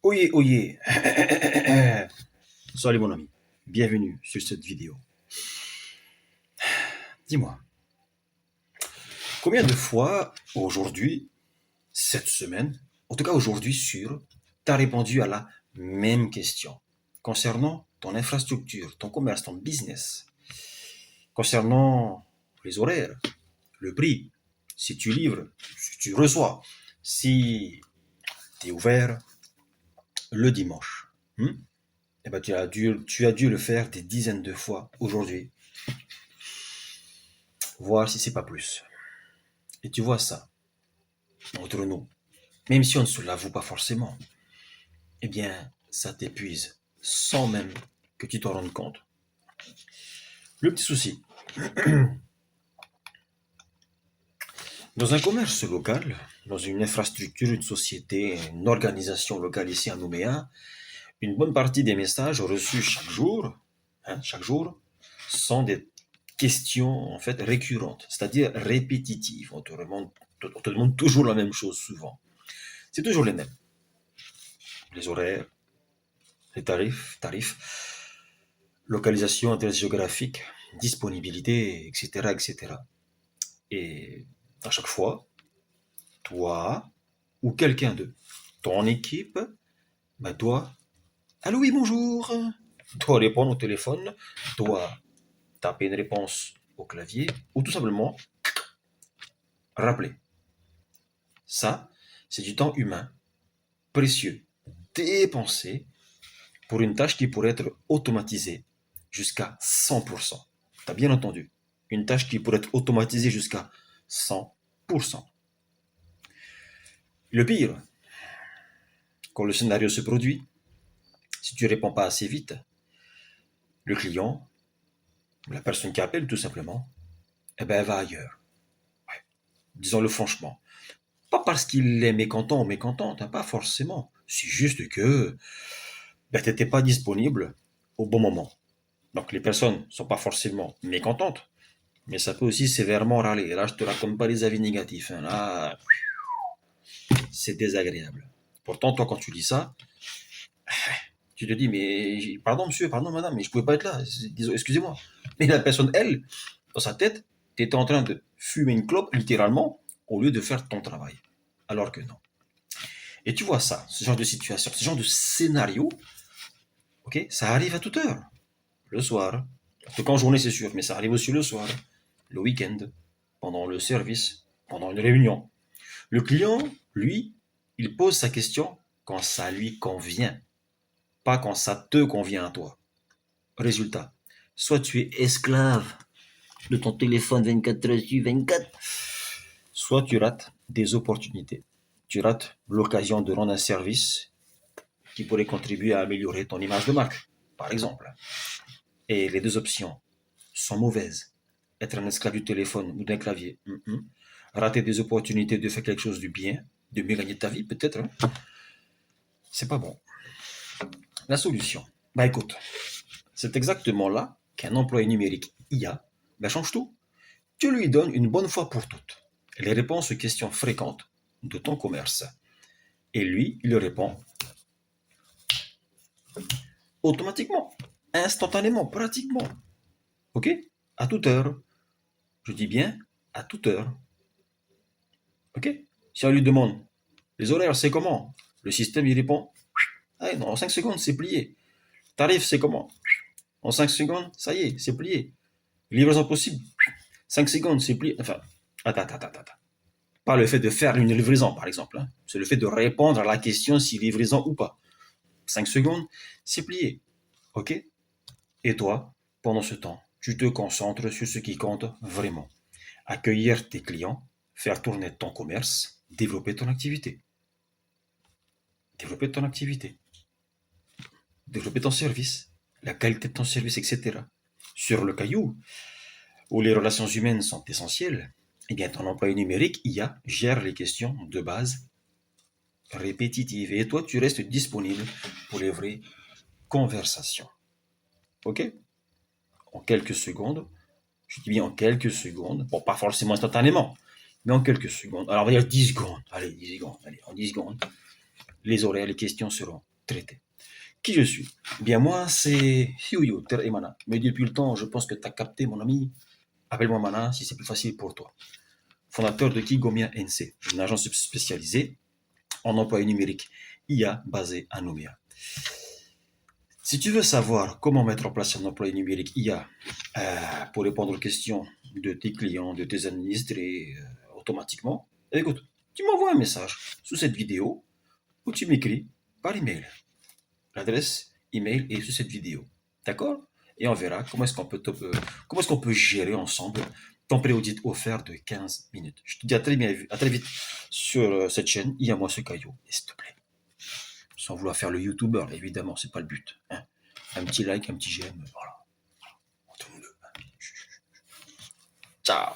Oyez, oyez. Salut mon ami, bienvenue sur cette vidéo. Dis-moi, combien de fois aujourd'hui, cette semaine, en tout cas aujourd'hui sûr, tu as répondu à la même question concernant ton infrastructure, ton commerce, ton business, concernant les horaires, le prix, si tu livres, si tu reçois, si tu es ouvert le dimanche. Eh ben, tu as dû le faire des dizaines de fois aujourd'hui, voir si c'est pas plus. Et tu vois ça, entre nous, même si on ne se l'avoue pas forcément, eh bien, ça t'épuise, sans même que tu t'en rendes compte. Le petit souci, dans un commerce local, dans une infrastructure, une société, une organisation locale ici à Nouméa, une bonne partie des messages reçus chaque jour, sont des questions en fait récurrentes, c'est-à-dire répétitives. On te demande toujours la même chose souvent. C'est toujours les mêmes. Les horaires, les tarifs, localisation, adresse géographique, disponibilité, etc., etc. Et à chaque fois, toi ou quelqu'un de ton équipe, doit, allô oui bonjour, doit répondre au téléphone, doit taper une réponse au clavier ou tout simplement rappeler. Ça, c'est du temps humain précieux, dépensé pour une tâche qui pourrait être automatisée jusqu'à 100%. T'as bien entendu. Une tâche qui pourrait être automatisée jusqu'à 100%. Le pire, quand le scénario se produit, si tu ne réponds pas assez vite, le client, la personne qui appelle tout simplement, eh ben, elle va ailleurs. Ouais. Disons-le franchement. Pas parce qu'il est mécontent ou mécontente, hein, pas forcément. C'est juste que tu n'étais pas disponible au bon moment. Donc les personnes ne sont pas forcément mécontentes, mais ça peut aussi sévèrement râler. Et là, je te raconte pas les avis négatifs, hein. Là, c'est désagréable. Pourtant, toi, quand tu lis ça, tu te dis, mais pardon monsieur, pardon madame, mais je pouvais pas être là, excusez-moi. Mais la personne, elle, dans sa tête, tu étais en train de fumer une clope, littéralement, au lieu de faire ton travail. Alors que non. Et tu vois ça, ce genre de situation, ce genre de scénario, ok, ça arrive à toute heure. Le soir, en tout cas en journée c'est sûr, mais ça arrive aussi le soir, le week-end, pendant le service, pendant une réunion. Le client, lui, il pose sa question quand ça lui convient, pas quand ça te convient à toi. Résultat, soit tu es esclave de ton téléphone 24 heures sur 24, soit tu rates des opportunités. Tu rates l'occasion de rendre un service qui pourrait contribuer à améliorer ton image de marque, par exemple. Et les deux options sont mauvaises. Être un esclave du téléphone ou d'un clavier. Rater des opportunités de faire quelque chose du bien, de mieux gagner ta vie peut-être, hein. C'est pas bon. La solution, écoute, c'est exactement là qu'un employé numérique IA change tout. Tu lui donnes une bonne fois pour toutes les réponses aux questions fréquentes de ton commerce. Et lui, il répond automatiquement, instantanément, pratiquement. Ok? À toute heure. Je dis bien à toute heure. Ok? Si on lui demande les horaires, c'est comment? Le système, il répond ah non, en 5 secondes, c'est plié. Tarif, c'est comment? En 5 secondes, ça y est, c'est plié. Livraison possible. 5 secondes, c'est plié. Enfin, attends. Pas le fait de faire une livraison, par exemple, hein. C'est le fait de répondre à la question si livraison ou pas. 5 secondes, c'est plié. Ok? Et toi, pendant ce temps, tu te concentres sur ce qui compte vraiment. Accueillir tes clients, faire tourner ton commerce, développer ton activité. Développer ton activité. Développer ton service, la qualité de ton service, etc. Sur le caillou, où les relations humaines sont essentielles, eh bien, ton employé numérique, IA, gère les questions de base répétitives. Et toi, tu restes disponible pour les vraies conversations. OK? En quelques secondes, je dis bien en quelques secondes, bon, pas forcément instantanément, mais en quelques secondes. Alors, on va dire 10 secondes. Allez, 10 secondes. Allez, en 10 secondes, les horaires, les questions seront traiter. Qui je suis? Bien, moi, c'est Hyuyo Teremana. Mais depuis le temps, je pense que tu as capté, mon ami. Appelle-moi Mana si c'est plus facile pour toi. Fondateur de Kigomia NC, une agence spécialisée en employé numérique IA basée à Nouméa. Si tu veux savoir comment mettre en place un employé numérique IA pour répondre aux questions de tes clients, de tes administrés automatiquement, écoute, tu m'envoies un message sous cette vidéo ou tu m'écris par email. L'adresse email est sous cette vidéo. D'accord? Et on verra comment est-ce qu'on peut gérer ensemble ton pré-audit offert de 15 minutes. Je te dis à très vite sur cette chaîne. Il y a moi ce caillou, s'il te plaît. Sans vouloir faire le YouTuber, évidemment, c'est pas le but. Hein. Un petit like, un petit j'aime, voilà. Entre nous deux. Ciao.